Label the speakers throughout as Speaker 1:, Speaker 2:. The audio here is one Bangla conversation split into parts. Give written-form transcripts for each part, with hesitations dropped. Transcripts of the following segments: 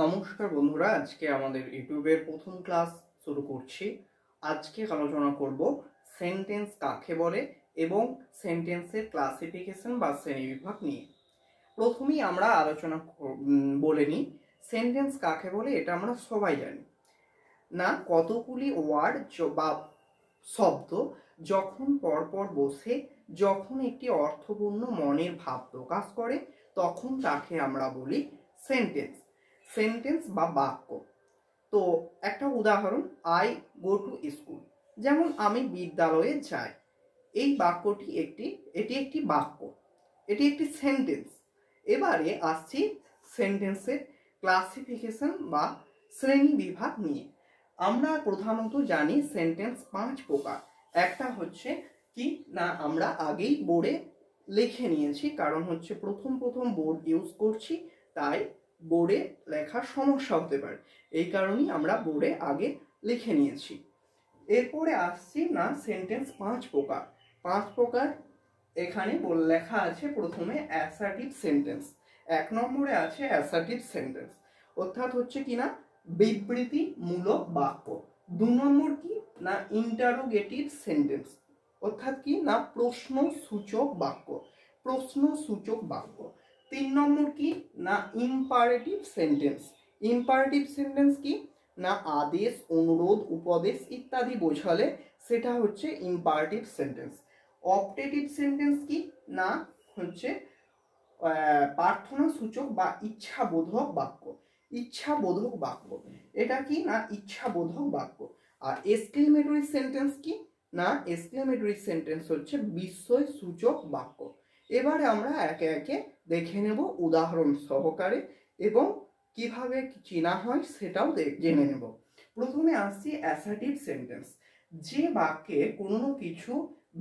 Speaker 1: নমস্কার বন্ধুরা, আজকে আমাদের ইউটিউবের প্রথম ক্লাস শুরু করছি। আজকে আলোচনা করব সেন্টেন্স কাকে বলে এবং সেন্টেন্সের ক্লাসিফিকেশন বা শ্রেণীবিভাগ নিয়ে। প্রথমেই আমরা বলে নিই সেন্টেন্স কাকে বলে। এটা আমরা সবাই জানি না, কতগুলি ওয়ার্ড বা শব্দ যখন পরপর বসে যখন একটি অর্থপূর্ণ মনের ভাব প্রকাশ করে তখন তাকে আমরা বলি সেন্টেন্স। সেন্টেন্স বা বাক্য। তো একটা উদাহরণ, আই গো টু স্কুল, যেমন আমি বিদ্যালয়ে যাই। এই বাক্যটি এটি একটি বাক্য, এটি একটি সেন্টেন্স। এবারে আসছি সেন্টেন্সের ক্লাসিফিকেশন বা শ্রেণী বিভাগ নিয়ে। আমরা প্রধানত জানি সেন্টেন্স 5 প্রকার। একটা হচ্ছে কি না, আমরা আগেই বোর্ডে লিখে নিয়েছি, কারণ হচ্ছে প্রথম বোর্ড ইউজ করছি, তাই বোর্ডে লেখার সমস্যা হতে পারে, এই কারণেই আমরা বোর্ডে আগে লিখে নিয়েছি। এরপরে আসছি না সেন্টেন্স 5 প্রকার। 5 প্রকার এখানে লেখা আছে। প্রথমে অ্যাসার্টিভ সেন্টেন্স, 1 নম্বরে আছে অ্যাসার্টিভ সেন্টেন্স, অর্থাৎ হচ্ছে কি না বিবৃতিমূলক বাক্য। 2 নম্বর কি না ইন্টারোগেটিভ সেন্টেন্স, অর্থাৎ কি না প্রশ্নসূচক বাক্য, প্রশ্নসূচক বাক্য। 3 নম্বর কি না ইম্পারেটিভ সেন্টেন্স। ইম্পারেটিভ সেন্টেন্স কি না আদেশ, অনুরোধ, উপদেশ ইত্যাদি বোঝালে সেটা হচ্ছে ইম্পারেটিভ সেন্টেন্স। অপটেটিভ সেন্টেন্স কি না হচ্ছে প্রার্থনা সূচক বা ইচ্ছাবোধক বাক্য। ইচ্ছাবোধক বাক্য এটা কি না ইচ্ছাবোধক বাক্য। আর এক্সক্লেমেটরি সেন্টেন্স কি না এক্সক্লেমেটরি সেন্টেন্স হচ্ছে বিস্ময় সূচক বাক্য। এবারে আমরা একে একে দেখে নেব উদাহরণ সহকারে এবং কিভাবে চেনা হয় সেটাও জেনে নেব। প্রথমে আসছি অ্যাসার্টিভ সেন্টেন্স। যে বাক্যে কোনো কিছু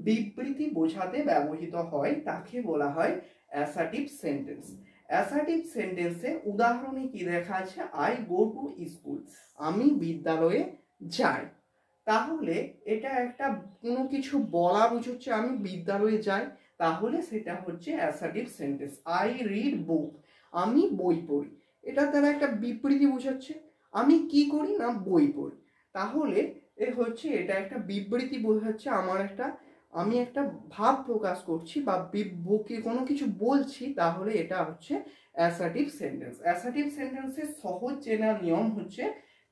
Speaker 1: বিবৃতি বোঝাতে ব্যবহৃত হয় তাকে বলা হয় অ্যাসার্টিভ সেন্টেন্স। অ্যাসার্টিভ সেন্টেন্সে উদাহরণে কি দেখা আছে, আই গো টু স্কুল, আমি বিদ্যালয়ে যাই। তাহলে এটা একটা কোনো কিছু বলা বুঝাচ্ছে, আমি বিদ্যালয়ে যাই, তাহলে সেটা হচ্ছে অ্যাসার্টিভ সেন্টেন্স। আই রিড বুক, আমি বই পড়ি, এটা তারা একটা বিবৃতি বোঝাচ্ছে। আমি কি করি না বই পড়ি, তাহলে এটা একটা বিবৃতি বোঝাচ্ছে, আমি একটা ভাব প্রকাশ করছি বা কোনো কিছু বলছি, তাহলে এটা হচ্ছে অ্যাসার্টিভ সেন্টেন্স। অ্যাসার্টিভ সেন্টেন্সের সহজ চেনার নিয়ম হচ্ছে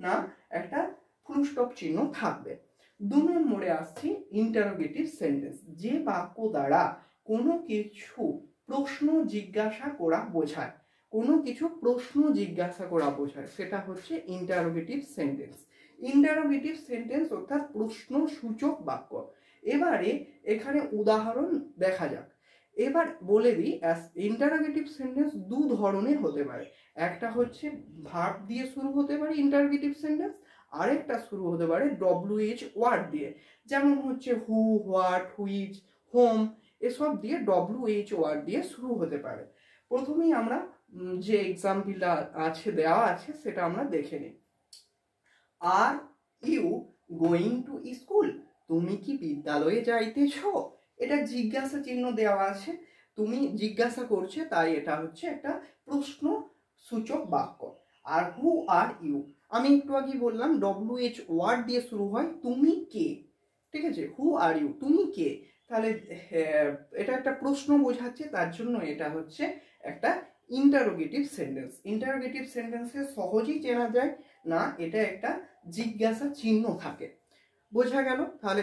Speaker 1: না একটা ফুল স্টপ চিহ্ন থাকবে। 2 নম্বরে আসছি ইন্টারোগেটিভ সেন্টেন্স। যে বাক্য দ্বারা কোনো কিছু প্রশ্ন জিজ্ঞাসা করা বোঝায়, কোনো কিছু প্রশ্ন জিজ্ঞাসা করা বোঝায়, সেটা হচ্ছে ইন্টারোগেটিভ সেন্টেন্স। ইন্টারোগেটিভ সেন্টেন্স অর্থাৎ প্রশ্নসূচক বাক্য। এবারে এখানে উদাহরণ দেখা যাক। এবার বলে দিই ইন্টারোগেটিভ সেন্টেন্স 2 ধরনের হতে পারে। একটা হচ্ছে ভার্ব দিয়ে শুরু হতে পারে ইন্টারোগেটিভ সেন্টেন্স, আরেকটা শুরু হতে পারে WH ওয়ার্ড দিয়ে, যেমন হচ্ছে হু, হোয়াট, হুইচ, হোম, এসব দিয়ে WH ওয়ার্ড দিয়ে শুরু হতে পারে। প্রথমেই আমরা যে এক্সাম্পলটা দেওয়া আছে সেটা আমরা দেখে নিই। Are you going to school, তুমি কি বিদ্যালয়ে যাইতেছ? এটা জিজ্ঞাসা চিহ্ন দেওয়া আছে, তুমি জিজ্ঞাসা করছে, তাই এটা হচ্ছে একটা প্রশ্ন সূচক বাক্য। আর হু আর ইউ, আমি একটু আগে বললাম WH ওয়ার্ড দিয়ে শুরু হয়, তুমি কে, ঠিক আছে, হু আর ইউ, তুমি কে, তাহলে এটা একটা প্রশ্ন বোঝাচ্ছে, তার জন্য এটা হচ্ছে একটা ইন্টারোগেটিভ সেন্টেন্স। ইন্টারোগেটিভ সেন্টেন্সে সহজেই চেনা যায় না এটা একটা জিজ্ঞাসা চিহ্ন থাকে, বোঝা গেল। তাহলে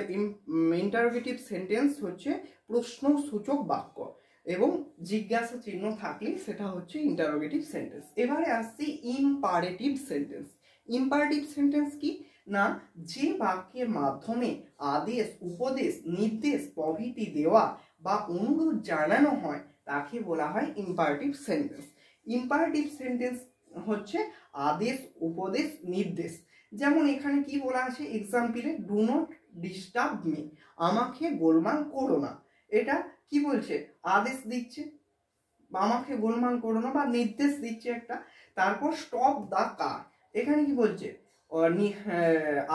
Speaker 1: ইন্টারোগেটিভ সেন্টেন্স হচ্ছে প্রশ্নসূচক বাক্য এবং জিজ্ঞাসা চিহ্ন থাকলে সেটা হচ্ছে ইন্টারোগেটিভ সেন্টেন্স। এবারে আসছি ইম্পারেটিভ সেন্টেন্স। ইম্পারেটিভ সেন্টেন্স কি না যে বাক্যের মাধ্যমে আদেশ, উপদেশ, নির্দেশ প্রভৃতি দেওয়া বা অনুরোধ জানানো হয় তাকে বলা হয় ইম্পারেটিভ সেন্টেন্স। ইম্পারেটিভ সেন্টেন্স হচ্ছে আদেশ, উপদেশ, নির্দেশ। যেমন এখানে কি বলা আছে এক্সাম্পলে, ডু নট ডিস্টার্ব মি, আমাকে গোলমাল করো না। এটা কি বলছে, আদেশ দিচ্ছে, আমাকে গোলমাল করো না, বা নির্দেশ দিচ্ছে একটা। তারপর স্টপ দা কার, এখানে কি বলছে,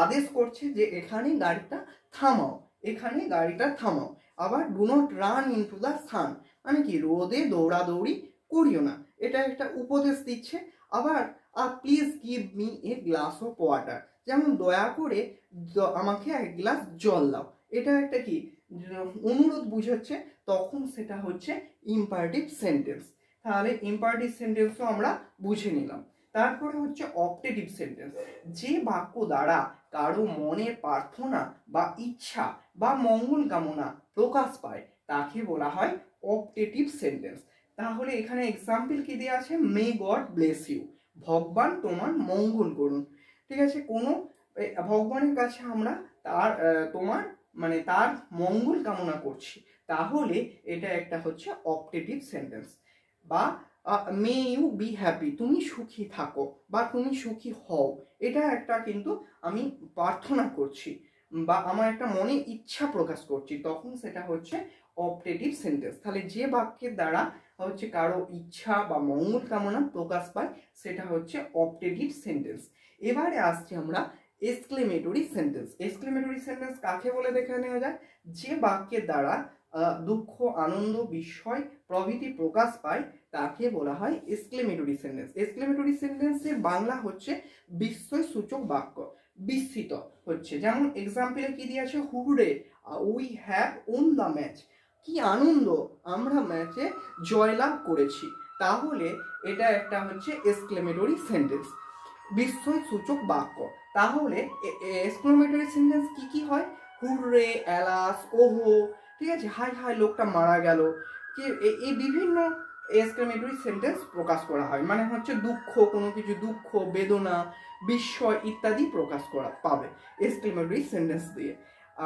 Speaker 1: আদেশ করছে যে এখানে গাড়িটা থামাও, এখানে গাড়িটা থামাও। আবার do not run into the sun, মানে কি রোদে দৌড়াদৌড়ি করিও না, এটা একটা উপদেশ দিচ্ছে। আবার please give me a glass of water, যেমন দয়া করে আমাকে এক গ্লাস জল দাও, এটা একটা কি অনুরোধ বুঝাচ্ছে, তখন সেটা হচ্ছে ইম্পারেটিভ সেন্টেন্স। তাহলে ইম্পারেটিভ সেন্টেন্সও আমরা বুঝে নিলাম। তারপরে হচ্ছে অপটেটিভ সেন্টেন্স, যে বাক্য দ্বারা কারো মনের প্রার্থনা বা ইচ্ছা বা মঙ্গল কামনা প্রকাশ পায় তাকে বলা হয় অপটেটিভ সেন্টেন্স। তাহলে এখানে এক্সাম্পল কি দেওয়া আছে, মে গড ব্লেস ইউ, ভগবান তোমার মঙ্গল করুন। ঠিক আছে, কোনো ভগবানের কাছে আমরা তার তোমার মানে তার মঙ্গল কামনা করছি, তাহলে এটা একটা হচ্ছে অপটেটিভ সেন্টেন্স। বা মে ইউ বি হ্যাপি, তুমি সুখী থাকো বা তুমি সুখী হও, এটা একটা কিন্তু আমি প্রার্থনা করছি বা আমার একটা মনে ইচ্ছা প্রকাশ করছি, তখন সেটা হচ্ছে অপটেটিভ সেন্টেন্স। তাহলে যে বাক্যের দ্বারা হচ্ছে কারো ইচ্ছা বা মঙ্গল কামনা প্রকাশ পায় সেটা হচ্ছে অপটেটিভ সেন্টেন্স। এবারে আসছি আমরা এক্সক্লেমেটরি সেন্টেন্স। এক্সক্লেমেটরি সেন্টেন্স কাকে বলে দেখে নেওয়া যায়, যে বাক্যের দ্বারা দুঃখ, আনন্দ, বিস্ময় প্রভৃতি প্রকাশ পায় তাকে বলা হয় এক্সক্লেমেটরি সেন্টেন্স। এক্সক্লেমেটরি সেন্টেন্সের বাংলা হচ্ছে বিস্ময় সূচক বাক্য, বিস্মিত হচ্ছে। যেমন এক্সাম্পলে কি দিয়েছে, hurray we have won the match, কি আনন্দ আমরা ম্যাচে জয়লাভ করেছি, তাহলে এটা একটা হচ্ছে এক্সক্লেমেটরি সেন্টেন্স, বিস্ময় সূচক বাক্য। তাহলে এক্সক্লেমেটরি সেন্টেন্স কি কি হয়, হুররে, অ্যালাস, ওহো, ঠিক আছে, হাই হাই লোকটা মারা গেল, কি এই বিভিন্ন এক্সক্লেমেটরি সেন্টেন্স প্রকাশ করা হয়, মানে হচ্ছে দুঃখ, কোনো কিছু দুঃখ, বেদনা, বিস্ময় ইত্যাদি প্রকাশ করা পাবে এক্সক্লেমেটরি সেন্টেন্স দিয়ে।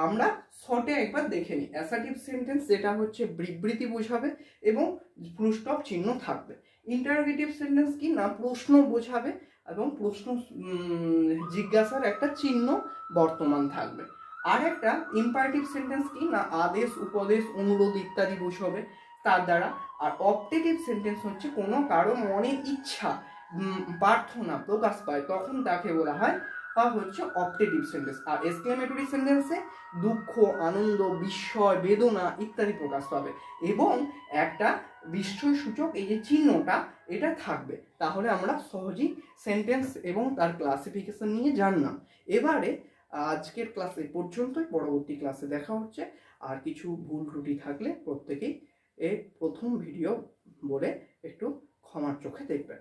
Speaker 1: আমরা শর্টে একবার দেখে নিই। অ্যাসার্টিভ সেন্টেন্স যেটা হচ্ছে বিবৃতি বোঝাবে এবং ফুল স্টপ চিহ্ন থাকবে। ইন্টারোগেটিভ সেন্টেন্স কি না, প্রশ্ন বোঝাবে এবং প্রশ্ন জিজ্ঞাসার একটা চিহ্ন বর্তমান থাকবে। আর একটা ইম্পারেটিভ সেন্টেন্স কি না, আদেশ, উপদেশ, অনুরোধ ইত্যাদি বোঝাবে তার দ্বারা। আর অপটেটিভ সেন্টেন্স হচ্ছে কোনো কারো মনে ইচ্ছা প্রার্থনা প্রকাশ পায় তখন তাকে বলা হয় হচ্ছে অপটেটিভ সেন্টেন্স। আর এক্সক্লেমেটরি সেন্টেন্সে দুঃখ, আনন্দ, বিস্ময়, বেদনা ইত্যাদি প্রকাশ পাবে এবং একটা বিস্ময় সূচক এই যে চিহ্নটা এটা থাকবে। তাহলে আমরা সহজেই সেন্টেন্স এবং তার ক্লাসিফিকেশন নিয়ে জানলাম। এবারে আজকের ক্লাসে পর্যন্তই, পরবর্তী ক্লাসে দেখা হচ্ছে। আর কিছু ভুল ত্রুটি থাকলে প্রত্যেকেই প্রথম ভিডিও বলে একটু ক্ষমার চোখে দেখবেন।